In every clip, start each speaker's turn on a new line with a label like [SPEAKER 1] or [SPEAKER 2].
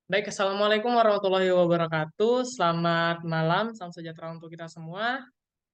[SPEAKER 1] Baik, Assalamualaikum warahmatullahi wabarakatuh. Selamat malam, salam sejahtera untuk kita semua.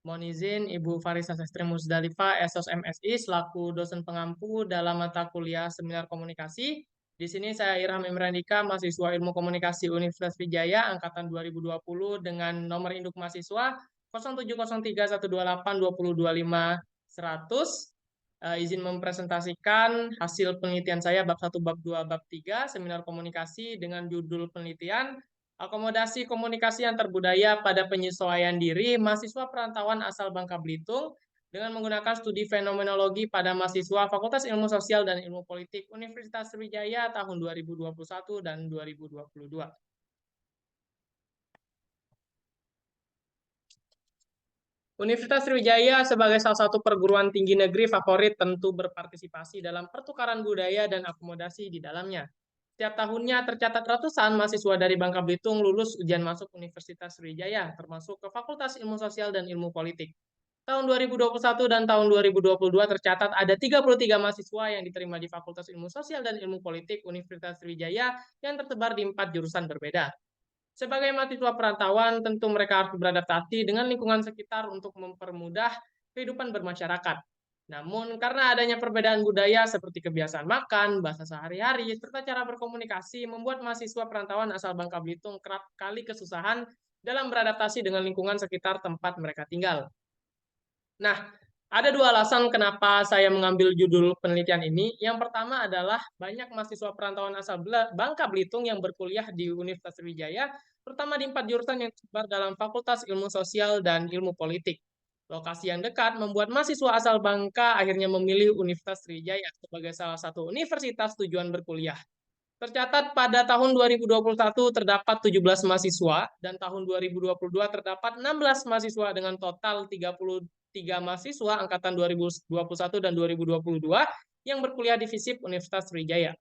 [SPEAKER 1] Mohon izin Ibu Farisa Sestri Musdalifah, SOS MSI, selaku dosen pengampu dalam mata kuliah Seminar Komunikasi. Di sini saya Irham Imrandika, mahasiswa Ilmu Komunikasi Universitas Wijaya, Angkatan 2020, dengan nomor induk mahasiswa 0703-128-2025-100. Izin mempresentasikan hasil penelitian saya bab 1, bab 2, bab 3, Seminar Komunikasi dengan judul penelitian Akomodasi Komunikasi Antar Budaya pada Penyesuaian Diri Mahasiswa Perantauan Asal Bangka Belitung dengan menggunakan studi fenomenologi pada mahasiswa Fakultas Ilmu Sosial dan Ilmu Politik Universitas Sriwijaya tahun 2021 dan 2022. Universitas Sriwijaya sebagai salah satu perguruan tinggi negeri favorit tentu berpartisipasi dalam pertukaran budaya dan akomodasi di dalamnya. Setiap tahunnya tercatat ratusan mahasiswa dari Bangka Belitung lulus ujian masuk Universitas Sriwijaya, termasuk ke Fakultas Ilmu Sosial dan Ilmu Politik. Tahun 2021 dan tahun 2022 tercatat ada 33 mahasiswa yang diterima di Fakultas Ilmu Sosial dan Ilmu Politik Universitas Sriwijaya yang tersebar di 4 jurusan berbeda. Sebagai mahasiswa perantauan, tentu mereka harus beradaptasi dengan lingkungan sekitar untuk mempermudah kehidupan bermasyarakat. Namun, karena adanya perbedaan budaya seperti kebiasaan makan, bahasa sehari-hari, serta cara berkomunikasi, membuat mahasiswa perantauan asal Bangka Belitung kerap kali kesusahan dalam beradaptasi dengan lingkungan sekitar tempat mereka tinggal. Nah, ada dua alasan kenapa saya mengambil judul penelitian ini. Yang pertama adalah banyak mahasiswa perantauan asal Bangka Belitung yang berkuliah di Universitas Sriwijaya, terutama di 4 jurusan yang tersebar dalam Fakultas Ilmu Sosial dan Ilmu Politik. Lokasi yang dekat membuat mahasiswa asal Bangka akhirnya memilih Universitas Sriwijaya sebagai salah satu universitas tujuan berkuliah. Tercatat pada tahun 2021 terdapat 17 mahasiswa dan tahun 2022 terdapat 16 mahasiswa dengan total 33 mahasiswa angkatan 2021 dan 2022 yang berkuliah di FISIP Universitas Sriwijaya.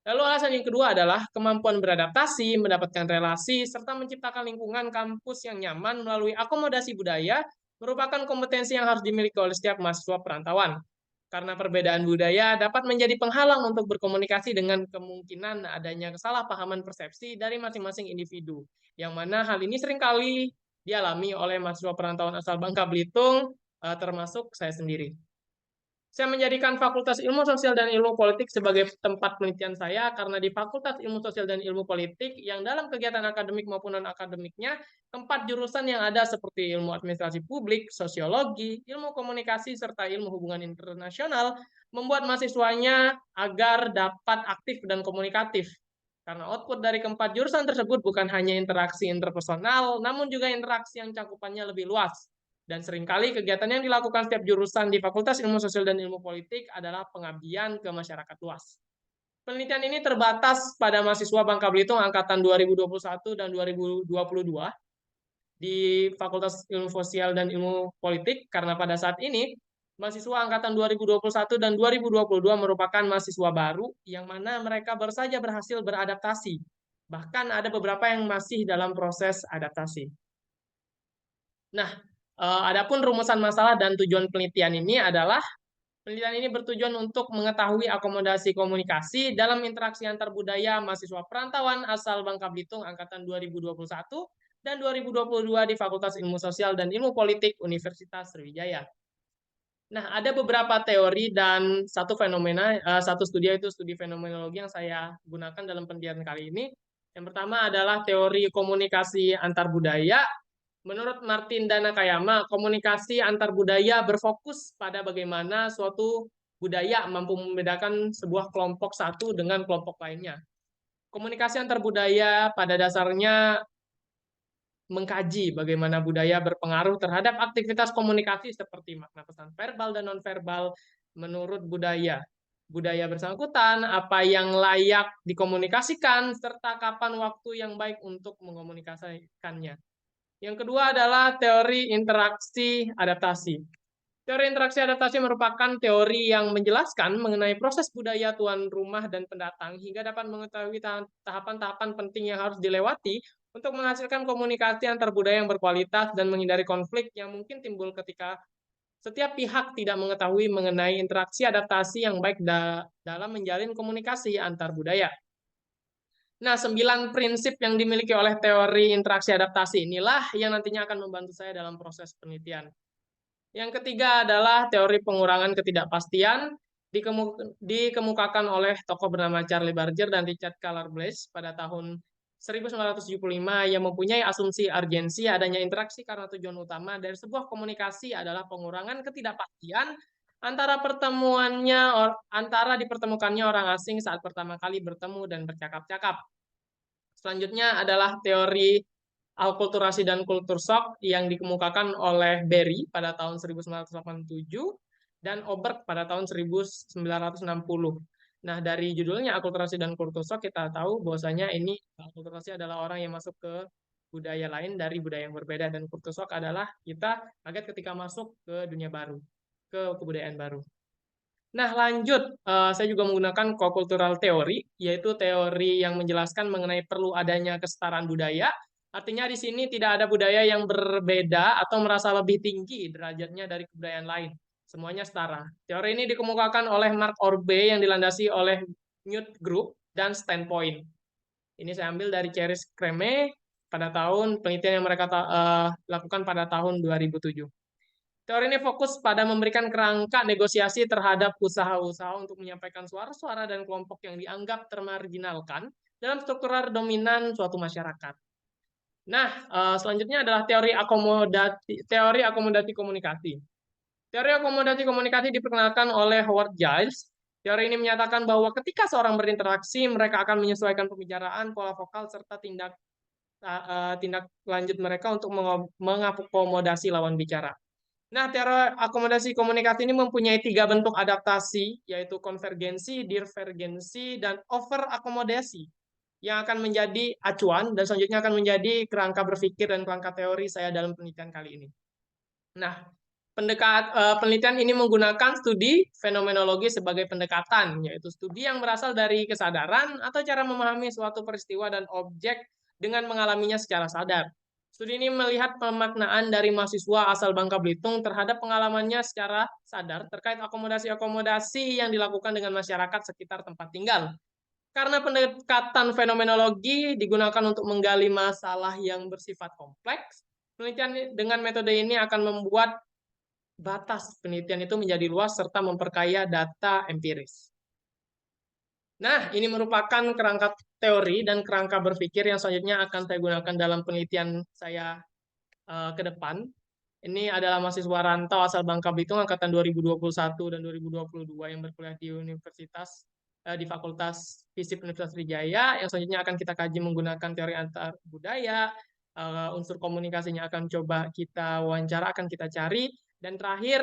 [SPEAKER 1] Lalu alasan yang kedua adalah kemampuan beradaptasi, mendapatkan relasi, serta menciptakan lingkungan kampus yang nyaman melalui akomodasi budaya merupakan kompetensi yang harus dimiliki oleh setiap mahasiswa perantauan. Karena perbedaan budaya dapat menjadi penghalang untuk berkomunikasi dengan kemungkinan adanya kesalahpahaman persepsi dari masing-masing individu, yang mana hal ini seringkali dialami oleh mahasiswa perantauan asal Bangka Belitung, termasuk saya sendiri. Saya menjadikan Fakultas Ilmu Sosial dan Ilmu Politik sebagai tempat penelitian saya karena di Fakultas Ilmu Sosial dan Ilmu Politik yang dalam kegiatan akademik maupun non-akademiknya, keempat jurusan yang ada seperti ilmu administrasi publik, sosiologi, ilmu komunikasi, serta ilmu hubungan internasional membuat mahasiswanya agar dapat aktif dan komunikatif. Karena output dari keempat jurusan tersebut bukan hanya interaksi interpersonal, namun juga interaksi yang cakupannya lebih luas. Dan seringkali kegiatan yang dilakukan setiap jurusan di Fakultas Ilmu Sosial dan Ilmu Politik adalah pengabdian ke masyarakat luas. Penelitian ini terbatas pada mahasiswa Bangka Belitung angkatan 2021 dan 2022 di Fakultas Ilmu Sosial dan Ilmu Politik karena pada saat ini mahasiswa angkatan 2021 dan 2022 merupakan mahasiswa baru yang mana mereka baru saja berhasil beradaptasi. Bahkan ada beberapa yang masih dalam proses adaptasi. Nah, adapun rumusan masalah dan tujuan penelitian ini adalah penelitian ini bertujuan untuk mengetahui akomodasi komunikasi dalam interaksi antar budaya mahasiswa perantauan asal Bangka Belitung angkatan 2021 dan 2022 di Fakultas Ilmu Sosial dan Ilmu Politik Universitas Sriwijaya. Nah, ada beberapa teori dan satu fenomena, satu studi itu studi fenomenologi yang saya gunakan dalam penelitian kali ini. Yang pertama adalah teori komunikasi antar budaya. Menurut Martin Danakayama, komunikasi antar budaya berfokus pada bagaimana suatu budaya mampu membedakan sebuah kelompok satu dengan kelompok lainnya. Komunikasi antar budaya pada dasarnya mengkaji bagaimana budaya berpengaruh terhadap aktivitas komunikasi seperti makna pesan verbal dan nonverbal menurut budaya. Budaya bersangkutan, apa yang layak dikomunikasikan, serta kapan waktu yang baik untuk mengomunikasikannya. Yang kedua adalah teori interaksi adaptasi. Teori interaksi adaptasi merupakan teori yang menjelaskan mengenai proses budaya tuan rumah dan pendatang hingga dapat mengetahui tahapan-tahapan penting yang harus dilewati untuk menghasilkan komunikasi antar budaya yang berkualitas dan menghindari konflik yang mungkin timbul ketika setiap pihak tidak mengetahui mengenai interaksi adaptasi yang baik dalam menjalin komunikasi antar budaya. Nah, 9 prinsip yang dimiliki oleh teori interaksi adaptasi inilah yang nantinya akan membantu saya dalam proses penelitian. Yang ketiga adalah teori pengurangan ketidakpastian, dikemukakan oleh tokoh bernama Charlie Barger dan Richard Calarblaze pada tahun 1975 yang mempunyai asumsi urgensi adanya interaksi karena tujuan utama dari sebuah komunikasi adalah pengurangan ketidakpastian antara dipertemukannya orang asing saat pertama kali bertemu dan bercakap-cakap. Selanjutnya adalah teori akulturasi dan kultur shock yang dikemukakan oleh Berry pada tahun 1987 dan Oberg pada tahun 1960. Nah, dari judulnya akulturasi dan kultur shock kita tahu bahwasanya ini akulturasi adalah orang yang masuk ke budaya lain dari budaya yang berbeda, dan kultur shock adalah kita kaget ketika masuk ke dunia baru, ke kebudayaan baru. Nah, lanjut, saya juga menggunakan co-cultural theory, yaitu teori yang menjelaskan mengenai perlu adanya kesetaraan budaya. Artinya di sini tidak ada budaya yang berbeda atau merasa lebih tinggi derajatnya dari kebudayaan lain. Semuanya setara. Teori ini dikemukakan oleh Mark Orbe yang dilandasi oleh Newt Group dan Standpoint. Ini saya ambil dari Ceris Kreme pada tahun penelitian yang mereka lakukan pada tahun 2007. Teori ini fokus pada memberikan kerangka negosiasi terhadap usaha-usaha untuk menyampaikan suara-suara dan kelompok yang dianggap termarginalkan dalam struktural dominan suatu masyarakat. Nah, selanjutnya adalah teori akomodasi komunikasi. Teori akomodasi komunikasi diperkenalkan oleh Howard Giles. Teori ini menyatakan bahwa ketika seorang berinteraksi, mereka akan menyesuaikan pembicaraan, pola vokal, serta tindak lanjut mereka untuk mengakomodasi lawan bicara. Nah, teori akomodasi komunikasi ini mempunyai 3 bentuk adaptasi, yaitu konvergensi, divergensi, dan overakomodasi, yang akan menjadi acuan dan selanjutnya akan menjadi kerangka berpikir dan kerangka teori saya dalam penelitian kali ini. Nah, penelitian ini menggunakan studi fenomenologi sebagai pendekatan, yaitu studi yang berasal dari kesadaran atau cara memahami suatu peristiwa dan objek dengan mengalaminya secara sadar. Studi ini melihat pemaknaan dari mahasiswa asal Bangka Belitung terhadap pengalamannya secara sadar terkait akomodasi-akomodasi yang dilakukan dengan masyarakat sekitar tempat tinggal. Karena pendekatan fenomenologi digunakan untuk menggali masalah yang bersifat kompleks, penelitian dengan metode ini akan membuat batas penelitian itu menjadi luas serta memperkaya data empiris. Nah, ini merupakan kerangka teori dan kerangka berpikir yang selanjutnya akan saya gunakan dalam penelitian saya ke depan. Ini adalah mahasiswa rantau asal Bangka Belitung angkatan 2021 dan 2022 yang berkuliah di di Fakultas Fisip Universitas Sriwijaya. Yang selanjutnya akan kita kaji menggunakan teori antar budaya, unsur komunikasinya akan coba kita wawancara, akan kita cari. Dan terakhir,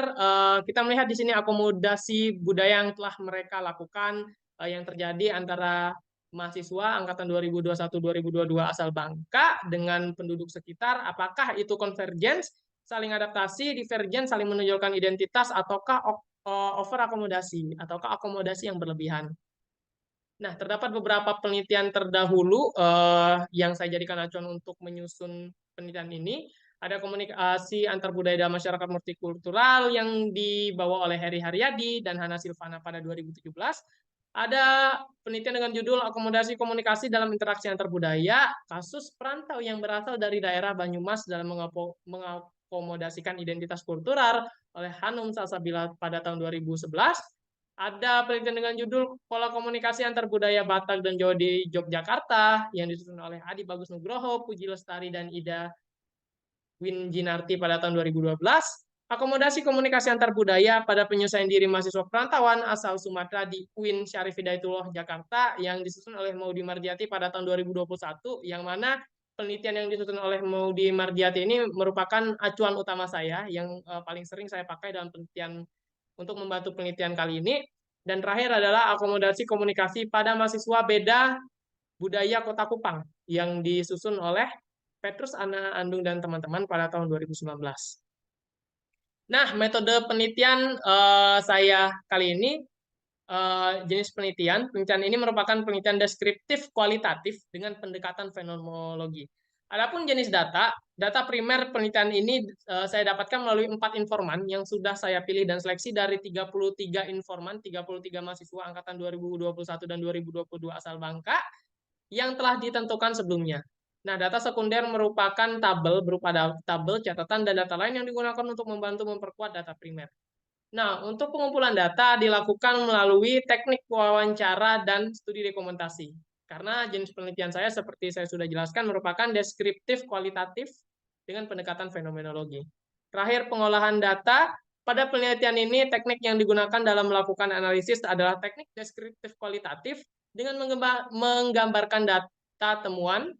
[SPEAKER 1] kita melihat di sini akomodasi budaya yang telah mereka lakukan yang terjadi antara mahasiswa angkatan 2021-2022 asal Bangka dengan penduduk sekitar, apakah itu konvergens, saling adaptasi, divergen, saling menonjolkan identitas, ataukah over akomodasi, ataukah akomodasi yang berlebihan. Nah, terdapat beberapa penelitian terdahulu yang saya jadikan acuan untuk menyusun penelitian ini. Ada komunikasi antar budaya dan masyarakat multikultural yang dibawa oleh Heri Haryadi dan Hana Silvana pada 2017. Ada penelitian dengan judul Akomodasi Komunikasi dalam Interaksi Antar Budaya, kasus perantau yang berasal dari daerah Banyumas dalam mengakomodasikan identitas kultural oleh Hanum Salsabila pada tahun 2011. Ada penelitian dengan judul Pola Komunikasi Antar Budaya Batak dan Jawa di Yogyakarta yang disusun oleh Adi Bagus Nugroho, Puji Lestari, dan Ida Winjinarti pada tahun 2012. Akomodasi komunikasi antar budaya pada penyelesaian diri mahasiswa perantauan asal Sumatera di UIN Syarif Hidayatullah Jakarta yang disusun oleh Maudy Mardiati pada tahun 2021, yang mana penelitian yang disusun oleh Maudy Mardiati ini merupakan acuan utama saya yang paling sering saya pakai dalam penelitian untuk membantu penelitian kali ini. Dan terakhir adalah akomodasi komunikasi pada mahasiswa beda budaya Kota Kupang yang disusun oleh Petrus, Ana Andung, dan teman-teman pada tahun 2019. Nah, metode penelitian saya kali ini, jenis penelitian ini merupakan penelitian deskriptif kualitatif dengan pendekatan fenomenologi. Adapun jenis data primer penelitian ini saya dapatkan melalui 4 informan yang sudah saya pilih dan seleksi dari 33 informan, 33 mahasiswa angkatan 2021 dan 2022 asal Bangka. yang telah ditentukan sebelumnya. Nah, data sekunder merupakan tabel berupa tabel, catatan, dan data lain yang digunakan untuk membantu memperkuat data primer. Nah, untuk pengumpulan data dilakukan melalui teknik wawancara dan studi dokumentasi. Karena jenis penelitian saya, seperti saya sudah jelaskan, merupakan deskriptif kualitatif dengan pendekatan fenomenologi. Terakhir, pengolahan data. Pada penelitian ini, teknik yang digunakan dalam melakukan analisis adalah teknik deskriptif kualitatif dengan menggambarkan data temuan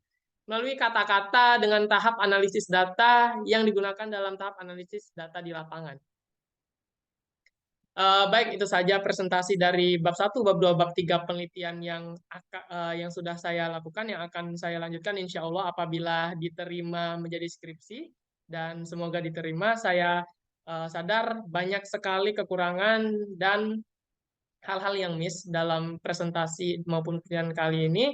[SPEAKER 1] melalui kata-kata dengan tahap analisis data yang digunakan dalam tahap analisis data di lapangan. Baik, itu saja presentasi dari bab 1, bab 2, bab 3 penelitian yang sudah saya lakukan, yang akan saya lanjutkan insya Allah apabila diterima menjadi skripsi, dan semoga diterima. Saya sadar banyak sekali kekurangan dan hal-hal yang miss dalam presentasi maupun penelitian kali ini.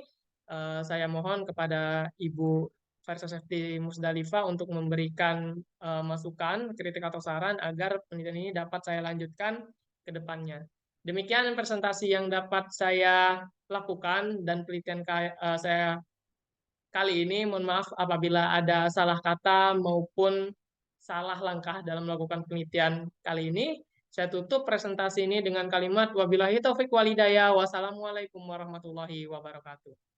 [SPEAKER 1] Saya mohon kepada Ibu Farsasefti Musdalifah untuk memberikan masukan, kritik atau saran agar penelitian ini dapat saya lanjutkan ke depannya. Demikian presentasi yang dapat saya lakukan dan penelitian saya kali ini. Mohon maaf apabila ada salah kata maupun salah langkah dalam melakukan penelitian kali ini. Saya tutup presentasi ini dengan kalimat wabillahi taufik walhidayah. Wassalamualaikum warahmatullahi wabarakatuh.